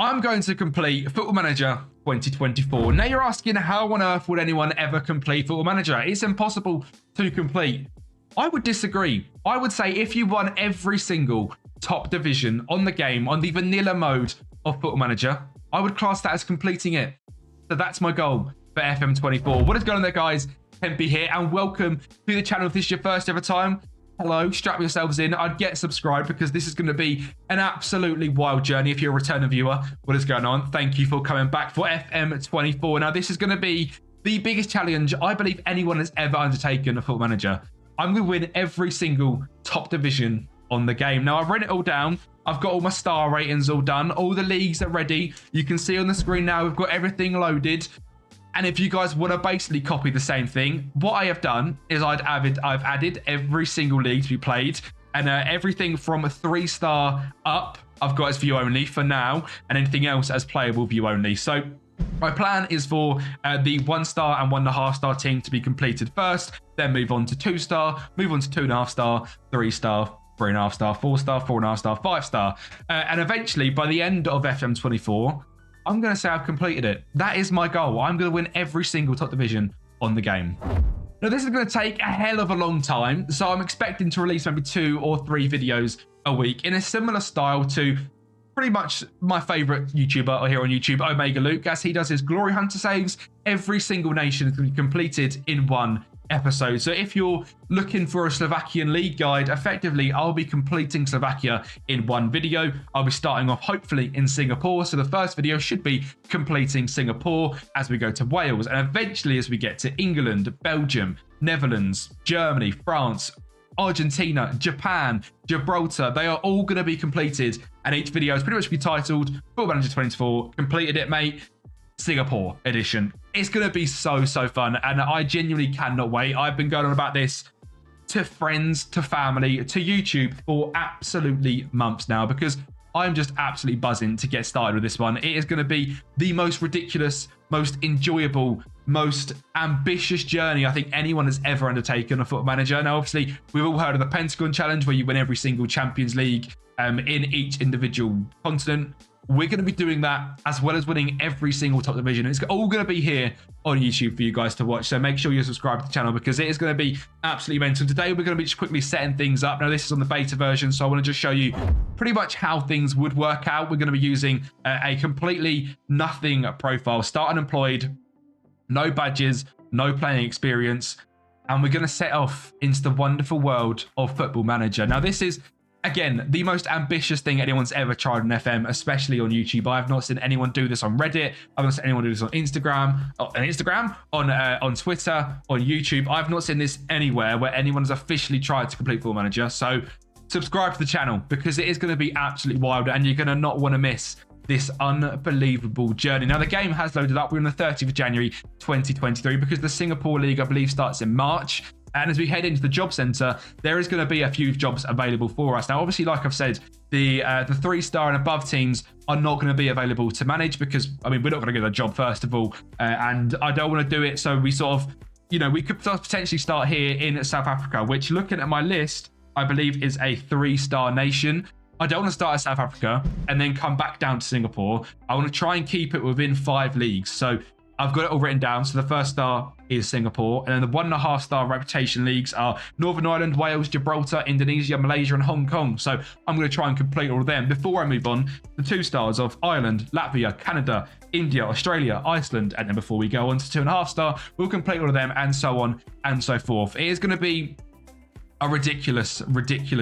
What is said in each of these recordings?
I'm going to complete Football Manager 2024. Now you're asking, how on earth would anyone ever complete Football Manager? It's impossible to complete. I would disagree. I would say if you won every single top division on the game, on the vanilla mode of Football Manager, I would class that as completing it. So that's my goal for FM24. What is going on there, guys? Kempi here, and welcome to the channel. If this is your first ever time, hello, strap yourselves in. I'd get subscribed because this is going to be an absolutely wild journey. If you're a returning viewer, what is going on? Thank you for coming back for FM24. Now, this is going to be the biggest challenge I believe anyone has ever undertaken a Football Manager. I'm going to win every single top division on the game. Now, I've written it all down. I've got all my star ratings all done. All the leagues are ready. You can see on the screen now, we've got everything loaded. And if you guys want to basically copy the same thing, what I have done is I've added every single league to be played, and everything from a 3-star up, I've got as view only for now, and anything else as playable view only. So my plan is for the 1-star and 1.5-star team to be completed first, then move on to 2-star, move on to 2.5-star, 3-star, 3.5-star, 4-star, 4.5-star, 5-star. And eventually, by the end of FM24, I'm going to say I've completed it. That is my goal. I'm going to win every single top division on the game. Now, this is going to take a hell of a long time, so I'm expecting to release maybe 2 or 3 videos a week in a similar style to pretty much my favorite YouTuber here on YouTube, Omega Luke, as he does his Glory Hunter saves. Every single nation is going to be completed in one episode. So if you're looking for a Slovakian league guide, effectively I'll be completing Slovakia in one video. I'll be starting off hopefully in Singapore, so the first video should be completing Singapore as we go to Wales, and eventually as we get to England, Belgium, Netherlands, Germany, France, Argentina, Japan, Gibraltar. They are all going to be completed, and each video is pretty much be titled Football Manager 24 completed it, mate, Singapore edition. It's going to be so fun, and I genuinely cannot wait. I've been going on about this to friends, to family, to YouTube for absolutely months now, because I'm just absolutely buzzing to get started with this one. It is going to be the most ridiculous, most enjoyable, most ambitious journey I think anyone has ever undertaken a Football Manager. Now, obviously, we've all heard of the Pentagon Challenge, where you win every single Champions League in each individual continent. We're going to be doing that as well as winning every single top division. It's all going to be here on YouTube for you guys to watch. So make sure you subscribe to the channel, because it is going to be absolutely mental. Today, we're going to be just quickly setting things up. Now, this is on the beta version, so I want to just show you pretty much how things would work out. We're going to be using a completely nothing profile, start unemployed, no badges, no playing experience. And we're going to set off into the wonderful world of Football Manager. Now, this is, again, the most ambitious thing anyone's ever tried on FM, especially on YouTube. I have not seen anyone do this on Reddit. I've not seen anyone do this on Instagram, on Twitter, on YouTube. I've not seen this anywhere where anyone has officially tried to complete Football Manager. So subscribe to the channel, because it is going to be absolutely wild, and you're going to not want to miss this unbelievable journey. Now, the game has loaded up. We're on the 30th of January 2023, because the Singapore League, I believe, starts in March. And as we head into the job center, there is going to be a few jobs available for us. Now, obviously, like I've said, the 3-star and above teams are not going to be available to manage, because, I mean, we're not going to get a job, first of all. And I don't want to do it. So we sort of, you know, we could potentially start here in South Africa, which, looking at my list, I believe is a 3-star nation. I don't want to start at South Africa and then come back down to Singapore. I want to try and keep it within 5 leagues. So I've got it all written down. So the first star is Singapore, and then the 1.5-star reputation leagues are Northern Ireland, Wales, Gibraltar, Indonesia, Malaysia, and Hong Kong. So I'm going to try and complete all of them before I move on the 2 stars of Ireland, Latvia, Canada, India, Australia, Iceland, and then before we go on to 2.5-star, we'll complete all of them, and so on and so forth. It is going to be a ridiculous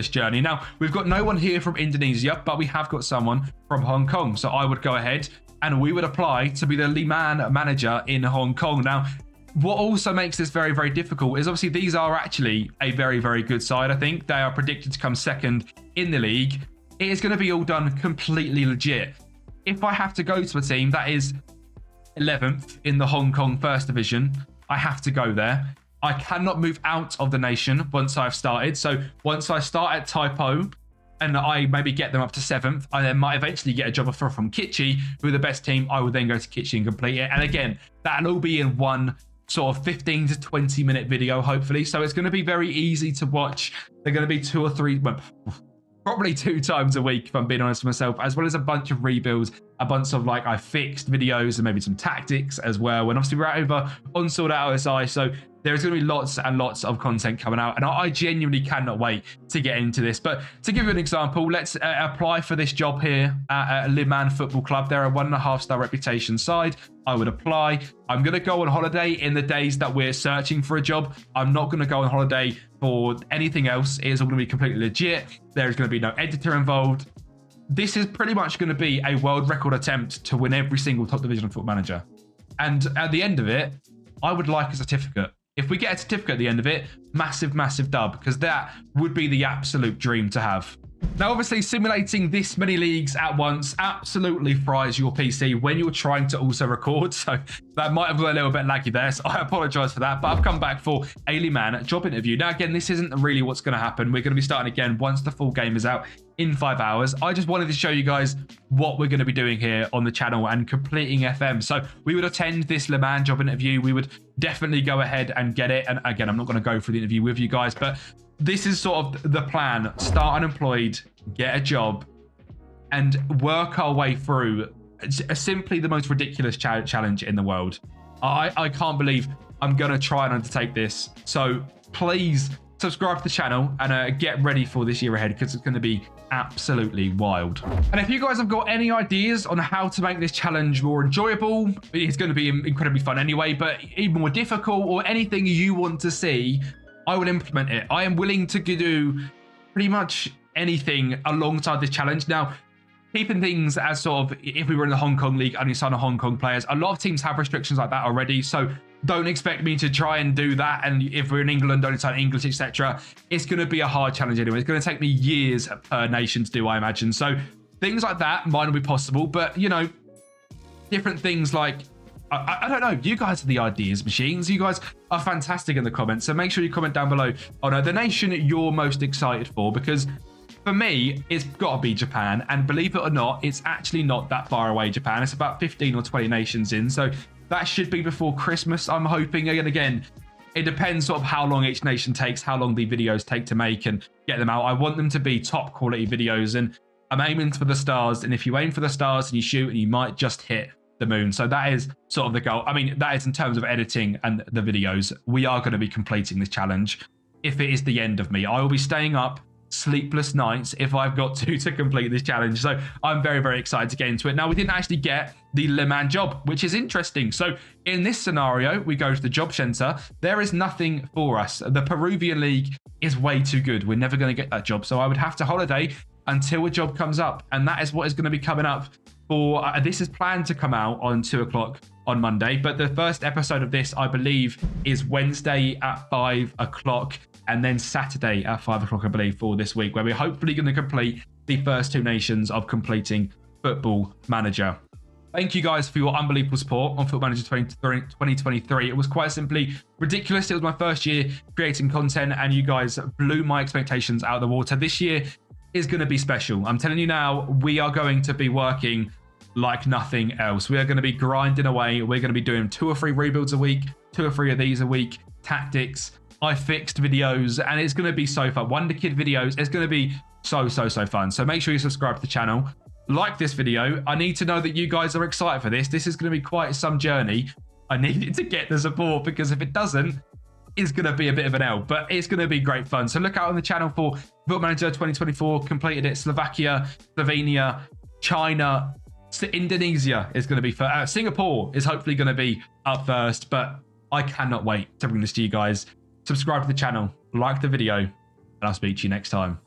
journey. Now, we've got no one here from Indonesia, but we have got someone from Hong Kong. So I would go ahead and we would apply to be the Liman manager in Hong Kong. Now, what also makes this very difficult is obviously these are actually a very good side. I think they are predicted to come second in the league. It is going to be all done completely legit. If I have to go to a team that is 11th in the Hong Kong First Division, I have to go there. I cannot move out of the nation once I've started. So once I start at Typo and I maybe get them up to 7th, I then might eventually get a job offer from Kitchi, who are the best team. I would then go to Kitchi and complete it. And again, that'll all be in one sort of 15 to 20 minute video, hopefully. So it's going to be very easy to watch. They're going to be 2 or 3, well, probably 2 times a week, if I'm being honest with myself, as well as a bunch of rebuilds a bunch of like I fixed videos and maybe some tactics as well. And obviously we're out over on Sword Art OSI, so there's going to be lots and lots of content coming out, and I genuinely cannot wait to get into this. But to give you an example, let's apply for this job here at Le Mans Football Club. They're a 1.5-star reputation side. I would apply. I'm going to go on holiday in the days that we're searching for a job. I'm not going to go on holiday for anything else. It is all going to be completely legit. There's going to be no editor involved. This is pretty much going to be a world record attempt to win every single top division Football Manager. And at the end of it, I would like a certificate. If we get a certificate at the end of it, massive, massive dub, because that would be the absolute dream to have. Now, obviously, simulating this many leagues at once absolutely fries your PC when you're trying to also record. So that might have been a little bit laggy there. So I apologize for that. But I've come back for a Le Mans job interview. Now, again, this isn't really what's going to happen. We're going to be starting again once the full game is out in 5 hours. I just wanted to show you guys what we're going to be doing here on the channel and completing FM. So we would attend this Le Mans job interview. We would definitely go ahead and get it. And again, I'm not going to go through the interview with you guys, but this is sort of the plan. Start unemployed, get a job, and work our way through simply the most ridiculous challenge in the world. I can't believe I'm going to try and undertake this. So please subscribe to the channel and get ready for this year ahead, because it's going to be absolutely wild. And if you guys have got any ideas on how to make this challenge more enjoyable, it's going to be incredibly fun anyway, but even more difficult, or anything you want to see, I will implement it. I am willing to do pretty much anything alongside this challenge. Now, keeping things as sort of, if we were in the Hong Kong League, only sign Hong Kong players. A lot of teams have restrictions like that already, so don't expect me to try and do that. And if we're in England, only sign English, etc. It's going to be a hard challenge anyway. It's going to take me years per nation to do, I imagine. So things like that might not be possible, but you know, different things like, I don't know. You guys are the ideas machines. You guys are fantastic in the comments. So make sure you comment down below on the nation you're most excited for, because for me, it's got to be Japan. And believe it or not, it's actually not that far away, Japan. It's about 15 or 20 nations in. So that should be before Christmas, I'm hoping. And again, it depends sort of how long each nation takes, how long the videos take to make and get them out. I want them to be top quality videos, and I'm aiming for the stars. And if you aim for the stars and you shoot, and you might just hit the moon. So that is sort of the goal. I mean, that is in terms of editing and the videos. We are going to be completing this challenge. If it is the end of me, I will be staying up sleepless nights if I've got to complete this challenge. So I'm very, very excited to get into it. Now, we didn't actually get the Le Mans job, which is interesting. So in this scenario, we go to the job center. There is nothing for us. The Peruvian league is way too good. We're never going to get that job. So I would have to holiday until a job comes up. And that is what is going to be coming up for, this is planned to come out on 2 o'clock on Monday. But the first episode of this, I believe, is Wednesday at 5 o'clock. And then Saturday at 5 o'clock, I believe, for this week, where we're hopefully going to complete the first 2 nations of completing Football Manager. Thank you guys for your unbelievable support on Football Manager 2023. It was quite simply ridiculous. It was my first year creating content, and you guys blew my expectations out of the water. This year is going to be special. I'm telling you now, we are going to be working like nothing else. We are going to be grinding away. We're going to be doing 2 or 3 rebuilds a week, 2 or 3 of these a week, tactics, I fixed videos, and it's going to be so fun. Wonder Kid videos. It's going to be so fun. So make sure you subscribe to the channel. Like this video. I need to know that you guys are excited for this. This is going to be quite some journey. I need it to get the support, because if it doesn't, it's going to be a bit of an L, but it's going to be great fun. So look out on the channel for Football Manager 2024. Completed it. Slovakia, Slovenia, China, Indonesia is going to be first. Singapore is hopefully going to be up first, but I cannot wait to bring this to you guys. Subscribe to the channel, like the video, and I'll speak to you next time.